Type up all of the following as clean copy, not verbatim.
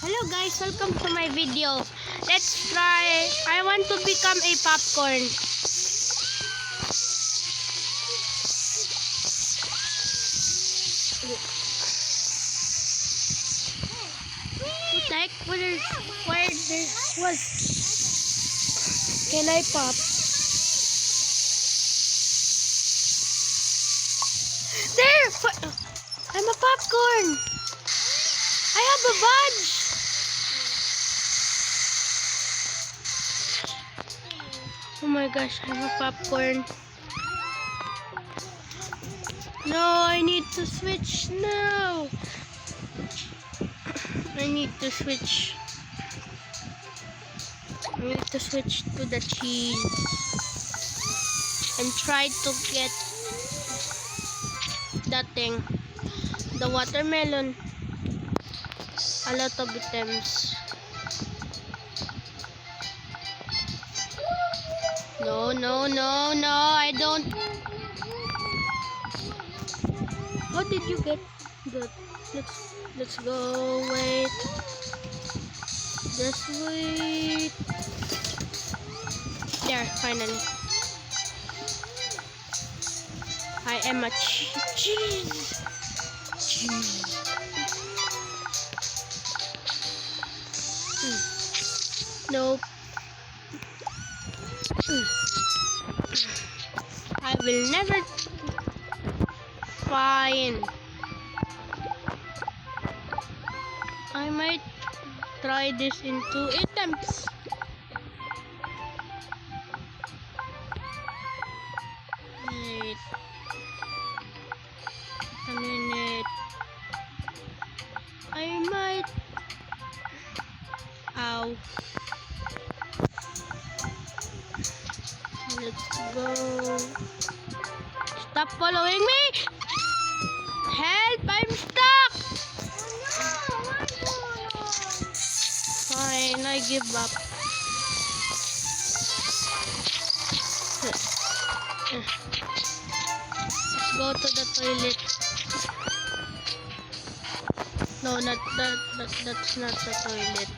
Hello guys, welcome to my video. Let's try. I want to become a popcorn. What the heck? Where this was? Can I pop? There! I'm a popcorn. I have a badge. Oh my gosh, I'm a popcorn. No, I need to switch now. I need to switch. I need to switch to the cheese and try to get that thing. The watermelon. A lot of items. No, no, no, no, I don't. How did you get that? Let's go. Wait. Just wait. There, finally. I am a cheese. Nope. I will never find. I might try this in 2 attempts. Wait a minute. I might. Ow. Let's go. Stop following me! Help! I'm stuck! Fine, I give up. Let's go to the toilet. No, not that. That's not the toilet.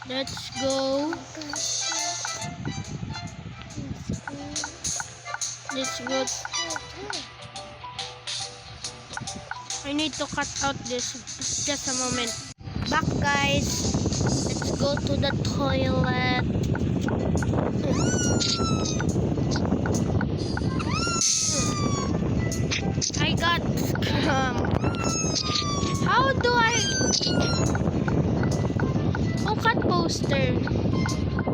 Let's go. Let's go. I need to cut out this. Just a moment. Back, guys. Let's go to the toilet. I got how do I? Oh, cut poster.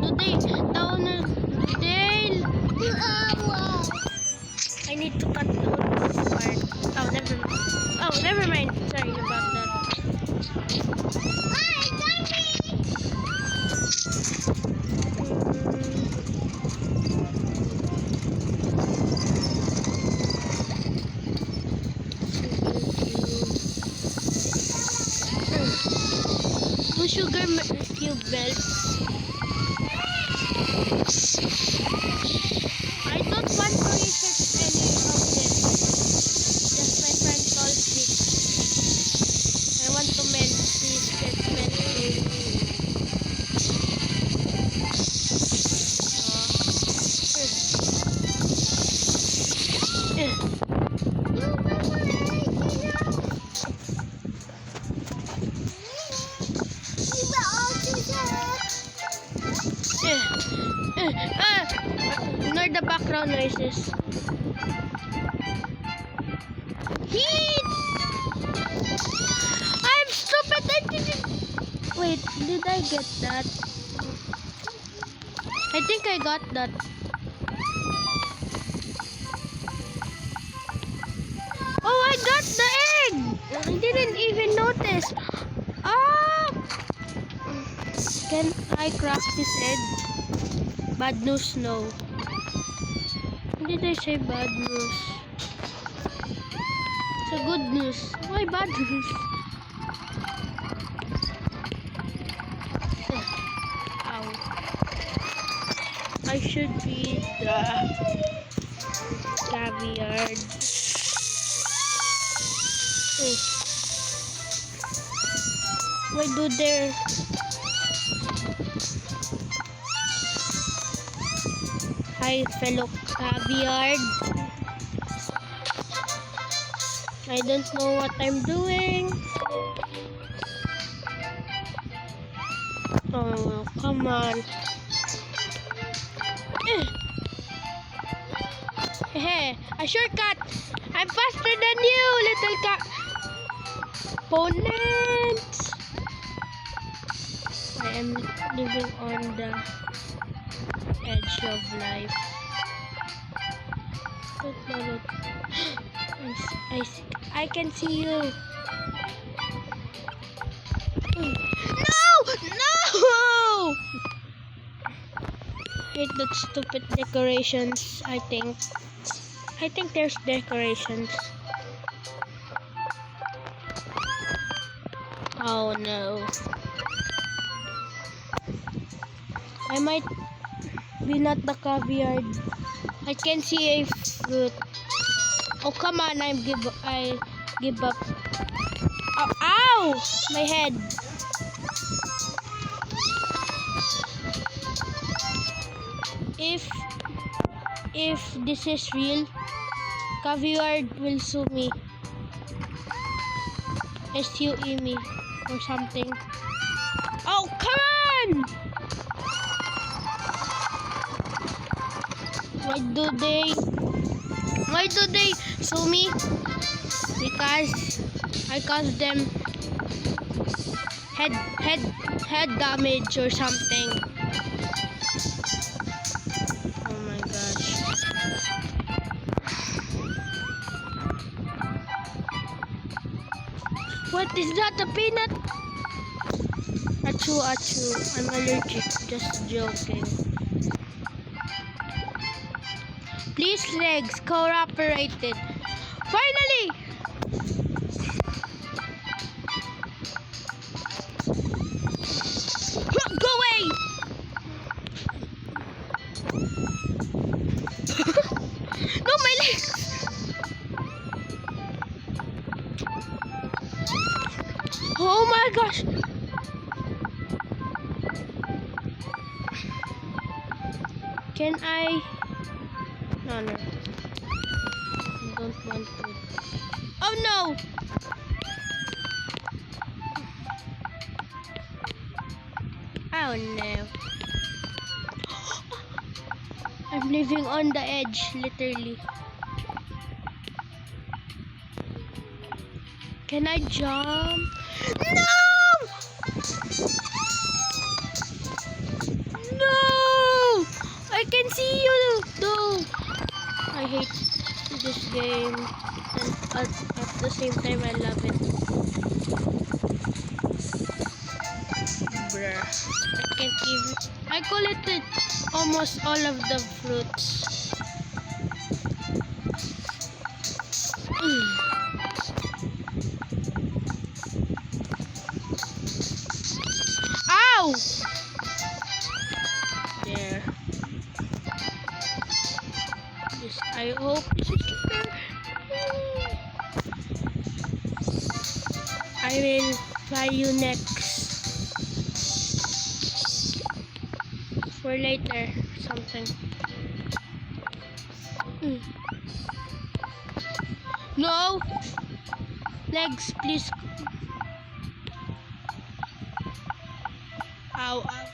Do they down? They. I need to cut out this part. Oh, never mind. Oh, never mind. Sorry about that. Two sugar cube belts. I don't want to research any of this. Just my friend told me. I want to melt these get ignore the background noises. Heat! I'm stupid. I didn't. Wait, did I get that? I think I got that. Oh, I got the egg! I didn't even notice. Ah! Can I crack this egg? Bad news, no. Did I say bad news? It's a good news. Why bad news? Ow. I should be the caviar. Why do there? Hi, fellow caviar. I don't know what I'm doing. Oh, come on. Hehe, a shortcut. I'm faster than you, little opponent. I am living on the edge of life. I can see you. No! No! Hate that stupid decorations. I think there's decorations. Oh no. I might be not the caviar. I can see a fruit. Oh come on, I give up. Oh, ow! My head. If this is real, caviar will sue me. SUE me or something. Oh come on! Why do they sue me? Because I caused them head damage or something. Oh my gosh. What is that? A peanut? Achoo, achoo. I'm allergic. Just joking. Please, legs, cooperated. Finally! Go away! No, my legs! Oh my gosh! Can I? No. I don't want to. Oh no! Oh no. I'm living on the edge, literally. Can I jump? No! No! I can see you though. I hate this game, and at the same time I love it. Bruh. I can't even. I collected almost all of the fruits. Ow! There. I hope this is fair. I will try you next. For later, something. No! Legs, please. Ow, ow.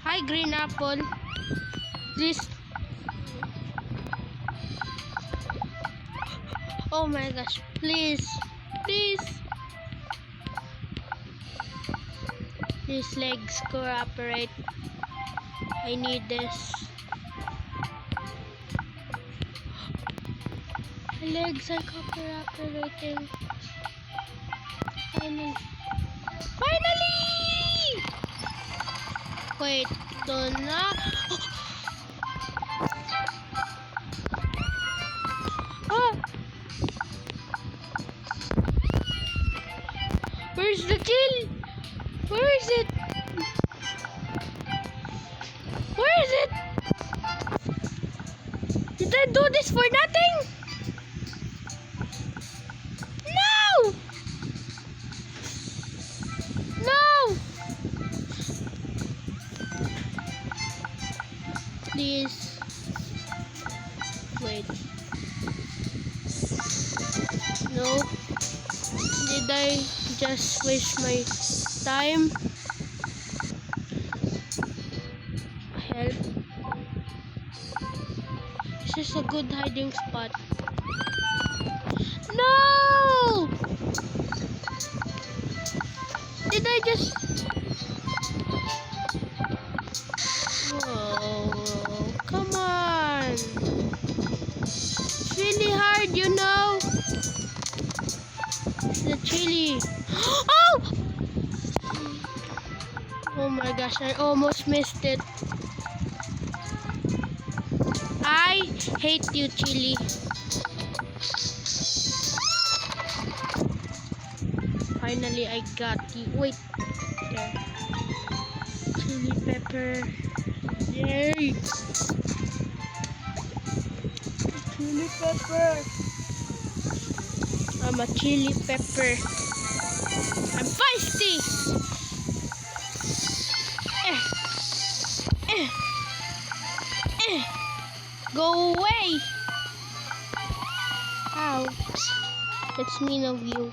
Hi, green apple. Please. Oh my gosh, please. Please. These legs cooperate. I need this. My legs are cooperating. Finally. Wait, don't na. Oh. Where's the kill? Where is it? Where is it? Did I do this for nothing? No! no. Did I just waste my time? Help. This is a good hiding spot. No! Did I just... Whoa, come on. It's really hard, you know. The chili. Oh! Oh my gosh, I almost missed it. I hate you, chili. Finally, I got you. Wait. There. Chili pepper. Yay! Chili pepper. I'm a chili pepper. I'm feisty. Go away. Ow. That's mean of you.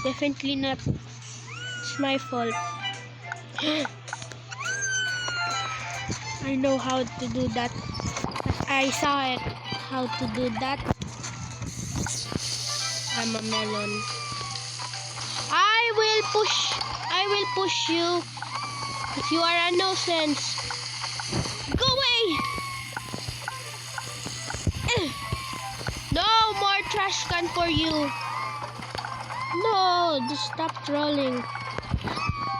Definitely not. It's my fault. I know how to do that. I saw it. How to do that. I'm a melon. I will push you. If you are a nuisance. Go away. No more trash can for you. No, just stop trolling.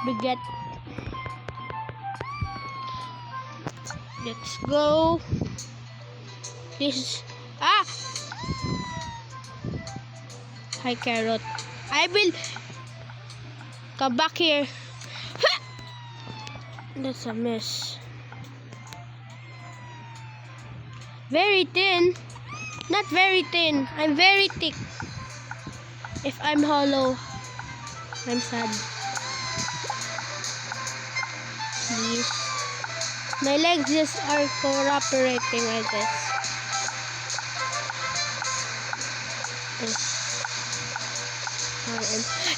Baguette. Let's go. This. Ah! Hi, carrot. I will come back here. That's a mess. Very thin. Not very thin. I'm very thick. If I'm hollow, I'm sad. Please. My legs just are cooperating, I guess.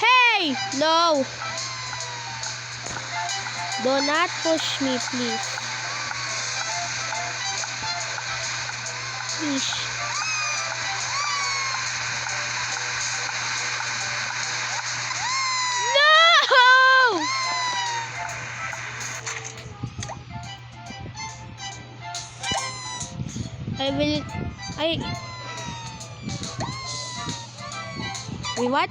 Hey! No! Do not push me, please. Please. No! Wait, what?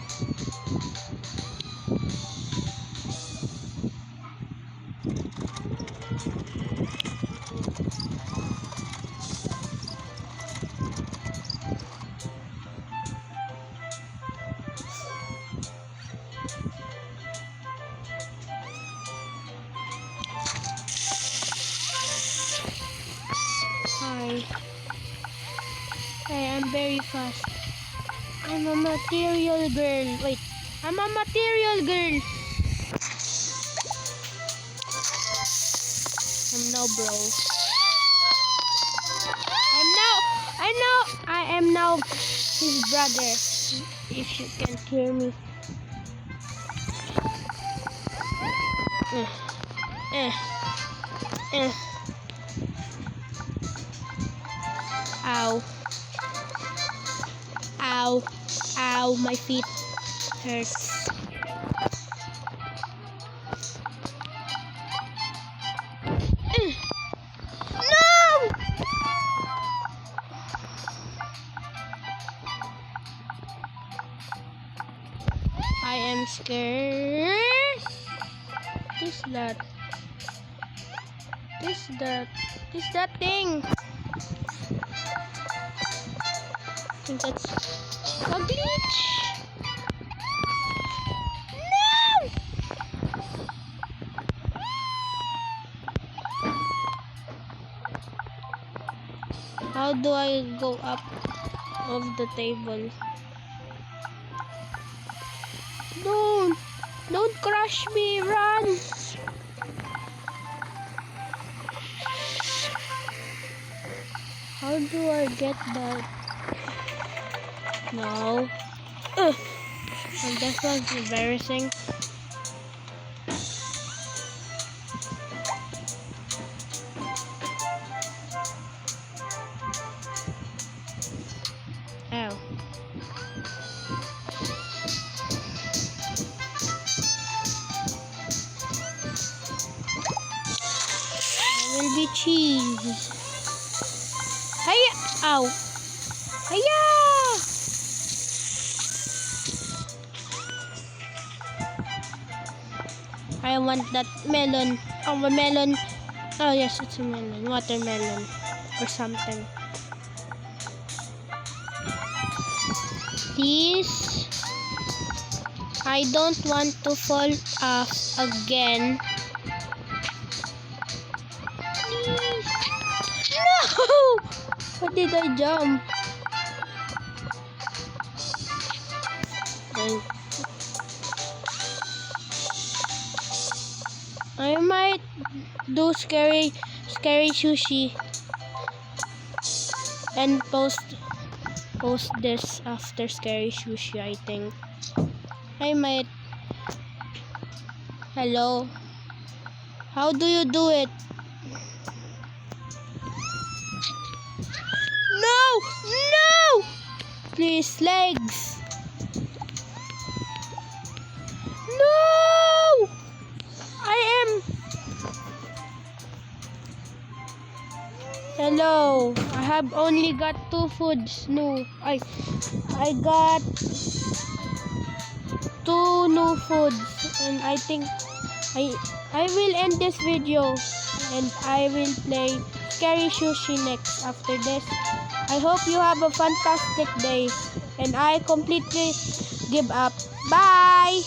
Hi. Hey, I'm very fast. I'm a material girl. Wait, I'm a material girl. I'm now bro. I am now his brother. If you can't hear me. Ow. Ow. Ow, my feet hurts. No! I am scared. What is that? What is that thing? I think that's a glitch. No! How do I go up of the table? Don't crush me, run! How do I get that? No. Ugh. And this one's embarrassing. Ow. There will be cheese. Hiya! Ow! Hiya! I want that melon. Oh, a melon. Oh, yes, it's a melon. Watermelon. Or something. Please. I don't want to fall off again. No! What did I jump? I might do scary sushi and post this after scary sushi, I think. I might. Hello. How do you do it? No! No! Please, legs. No! I am. Hello. I have only got 2 foods. No. I got 2 new foods, and I think I will end this video and I will play scary sushi next after this. I hope you have a fantastic day and I completely give up. Bye!